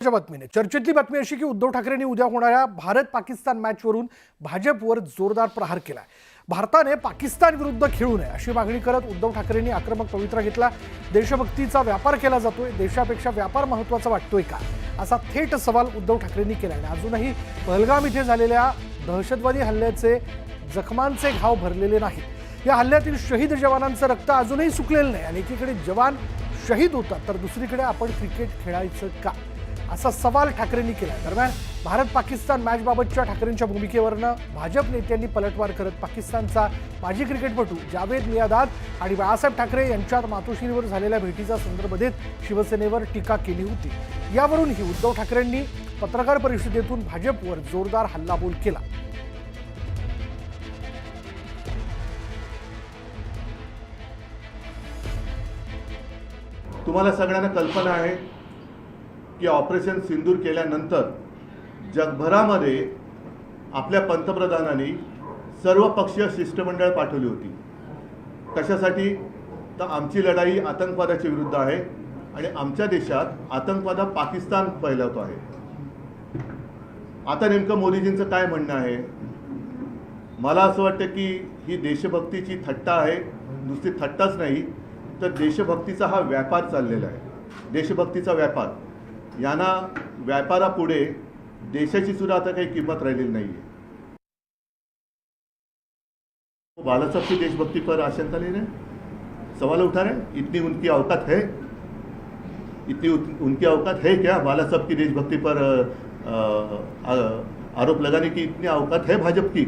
बातमीने चर्चेतली बातमी अशी की उद्धव ठाकरेंनी उद्या होणाऱ्या भारत पाकिस्तान मॅचवरून भाजपवर जोरदार प्रहार केलाय। भारताने पाकिस्तान विरुद्ध खेळू नये अशी मागणी करत उद्धव ठाकरेंनी आक्रमक पवित्रा घेतला। देशभक्तीचा व्यापार केला जातोय, देशापेक्षा व्यापार महत्त्वाचा वाटतोय का, असा थेट सवाल उद्धव ठाकरेंनी केलाय। अजूनही पहलगाम इथे झालेल्या दहशतवादी हल्ल्याचे जखमांचे घाव भरलेले नाहीत। या हल्ल्यातील शहीद जवानांचं रक्त अजूनही सुकलेलं नाही आणि एकीकडे जवान शहीद होतात तर दुसरीकडे आपण क्रिकेट खेळायचं का, असा सवाल ठाकरेंनी केला। दरम्यान भारत पाकिस्तान मॅच बाबतच्या ठाकरेंच्या भूमिकेवरनं भाजप नेत्यांनी पलटवार करत पाकिस्तानचा माजी क्रिकेटपटू जावेद मियादाद आणि बाळासाहेब ठाकरे यांच्यात मातोश्रीवर झालेल्या भेटीचा संदर्भ देत शिवसेनेवर टीका केली होती। यावरूनही उद्धव ठाकरेंनी पत्रकार परिषदेतून भाजपवर जोरदार हल्लाबोल केला। तुम्हाला सगळ्यांना कल्पना आहे की ऑपरेशन सिंदूर केल्यानंतर जगभरामध्ये आपल्या पंतप्रधानांनी सर्वपक्षीय शिष्टमंडळ पाठवली होती। कशासाठी? तर आमची लढाई आतंकवादाच्या विरुद्ध आहे आणि आमच्या देशात आतंकवाद पाकिस्तान फैलवतो आहे। आता नेमकं मोदीजींचं काय म्हणणं आहे? मला असं वाटतं की ही देशभक्तीची थट्टा आहे, नुसती थट्टाच नाही तर देशभक्तीचा हा व्यापार चाललेला आहे। देशभक्तीचा व्यापार, यांना व्यापारापुढे देशाची सुद्धा आता काही किंमत राहिलेली नाहीये। बाला साहब की देशभक्ति पर आशंका ले रहे हैं, सवाल उठा रहे हैं। इतनी उनकी औकात है, इतनी उनकी औकात है क्या बाला साहब की देशभक्ति पर आरोप लगाने की? इतनी औकात है भाजपा की?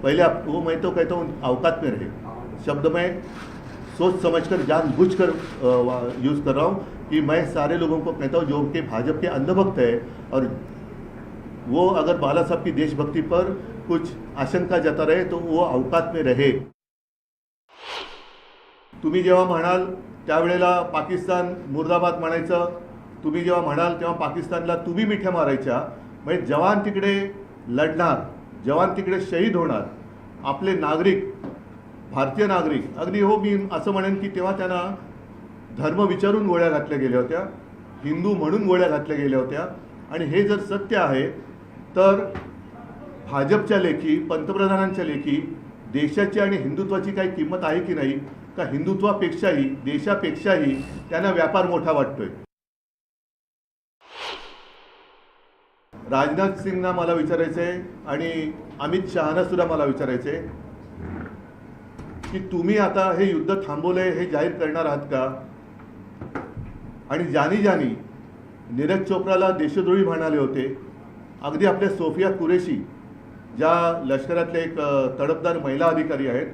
पहले आप वो, मैं तो कहता हूँ औकात में रहे। शब्द में सोच समझकर जानबूझकर यूज़ कर रहा हूँ कि मैं सारे लोगों को कहता हूँ जो कि भाजपा के अंधभक्त है और वो अगर बाला साहब की देशभक्ति पर कुछ आशंका जता रहे तो वो औकात में रहे। तुम्ही जेव्हा म्हणाल त्यावेळेला पाकिस्तान मुर्दाबाद म्हणायचं, तुम्ही जेव्हा म्हणाल तेव्हा पाकिस्तानला तुम्ही मिठ्या मारायच्या। म्हणजे जवान तिकडे लढणार, जवान तिकडे शहीद होणार, आपले नागरिक, भारतीय नागरिक, अगदी हो मी असं म्हणेन की तेव्हा त्यांना धर्म विचारून गोळ्या घातल्या गेल्या होत्या, हिंदू म्हणून गोळ्या घातल्या गेल्या होत्या। आणि हे जर सत्य आहे तर भाजपच्या लेखी, पंतप्रधानांच्या लेखी देशाची आणि हिंदुत्वाची काही किंमत आहे की नाही? का हिंदुत्वापेक्षाही, देशापेक्षाही त्यांना व्यापार मोठा वाटतोय? राजनाथ सिंगना मला विचारायचं आहे आणि अमित शहाना सुद्धा मला विचारायचं आहे की तुम्ही आता हे युद्ध थांबवलंय हे जाहीर करणार आहात का? आणि जानी नीरज चोप्राला देशद्रोही म्हणाले होते। अगदी आपल्या सोफिया कुरेशी ज्या लष्करातले एक तडफदार महिला अधिकारी आहेत,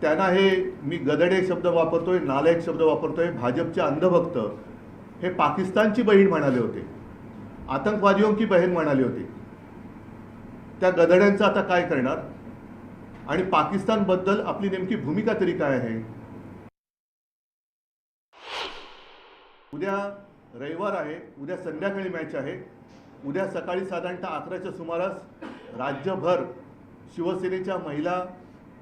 त्यांना हे मी गदडे शब्द वापरतोय, नालायक शब्द वापरतोय, भाजपचे अंधभक्त हे पाकिस्तानची बहीण म्हणाले होते, आतंकवादियों की बहन म्हणाले होते। त्या गदड्यांचं आता काय करणार? आणि पाकिस्तान बद्दल आपली नेमकी भूमिका तरी काय आहे? उद्या रविवार आहे, उद्या संध्याकाळी मॅच आहे। उद्या सकाळी साधारणतः 11च्या सुमारास राज्यभर शिवसेनेच्या महिला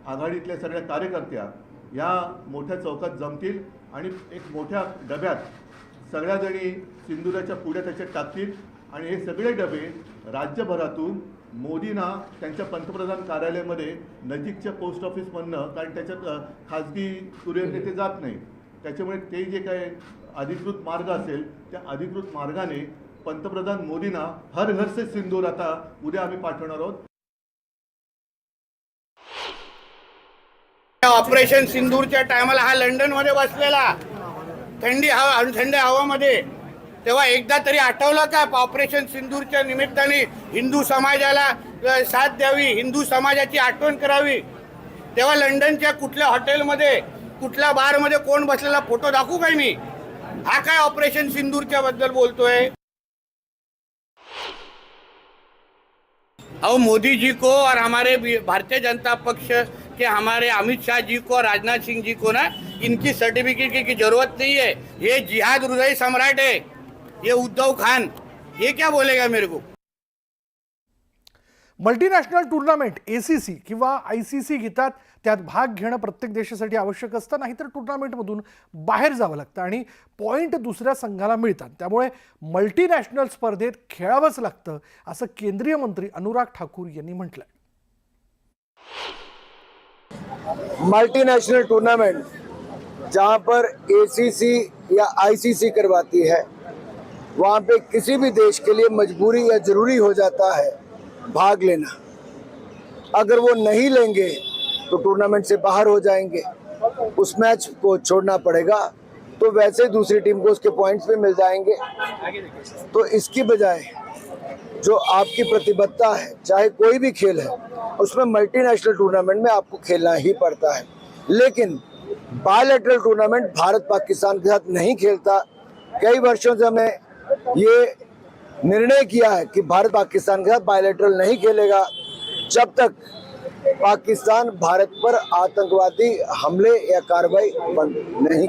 आघाडीतल्या सगळ्या कार्यकर्त्या या मोठ्या चौकात जमतील आणि एक मोठ्या डब्यात सगळ्या जणी सिंदुराच्या पुढे त्याच्यात टाकतील आणि हे सगळे डबे राज्यभरातून मोदींना त्यांच्या पंतप्रधान कार्यालयामध्ये नजीकच्या पोस्ट ऑफिसमधनं, कारण त्याच्यात खाजगी कुरिअर नेते जात नाही, त्याच्यामुळे ते जे काय अधिकृत मार्ग असेल त्या अधिकृत मार्गाने पंतप्रधान मोदींना हर घर से सिंदूर आता उद्या आम्ही पाठवणार आहोत। ऑपरेशन सिंदूरच्या टायमाला हा लंडनमध्ये बसलेला थंडी हवामध्ये, तेव्हा एकदा तरी आठवलं का ऑपरेशन सिंदूरच्या निमित्ताने हिंदू समाजाला साथ द्यावी, हिंदू समाजाची आठवण करावी? तेव्हा लंडनच्या कुठल्या हॉटेलमध्ये, कुठल्या बारमध्ये कोण बसलेला फोटो दाखवू काय मी? हा काय ऑपरेशन सिंदूरच्या बद्दल बोलतोय? और मोदी जी को और हमारे भारतीय जनता पक्ष के हमारे अमित शाह जी को और राजनाथ सिंह जी को ना इनकी सर्टिफिकेट की जरूरत नहीं है। ये जिहाद हृदय सम्राट है, ये उद्धव खान, ये क्या बोलेगा मेरे को? मल्टीनॅशनल टूर्नामेंट ACC किंवा ICC घेतात त्यात भाग घेणं प्रत्येक देशासाठी आवश्यक असतं, नाहीतर टुर्नामेंटमधून बाहेर जावं लागतं आणि पॉईंट दुसऱ्या संघाला मिळतात. त्यामुळे मल्टीनॅशनल स्पर्धेत खेळावंच लागतं, असं केंद्रीय मंत्री अनुराग ठाकूर यांनी म्हटलंय. मल्टीनेशनल टूर्नामेंट जहां पर एसीसी या आईसीसी करवाती है, वहां पे किसी भी देश के लिए मजबूरी या जरूरी हो जाता है भाग लेना. अगर वो नहीं लेंगे तो टूर्नामेंट से बाहर हो जाएंगे, उस मैच को छोड़ना पड़ेगा, तो वैसे दूसरी टीम को उसके पॉइंट्स भी मिल जाएंगे. तो इसकी बजाय जो आपकी प्रतिबद्धता है, चाहे कोई भी खेल है, उसमें मल्टीनेशनल टूर्नामेंट में आपको खेलना ही पड़ता है. लेकिन बायलैटरल टूर्नामेंट भारत पाकिस्तान के साथ नहीं खेलता. कई वर्षों से हमने ये निर्णय किया है कि भारत पाकिस्तान के साथ बायलैटरल नहीं खेलेगा जब तक पाकिस्तान भारत पर आतंकवादी हमले या कार्रवाई बंद नहीं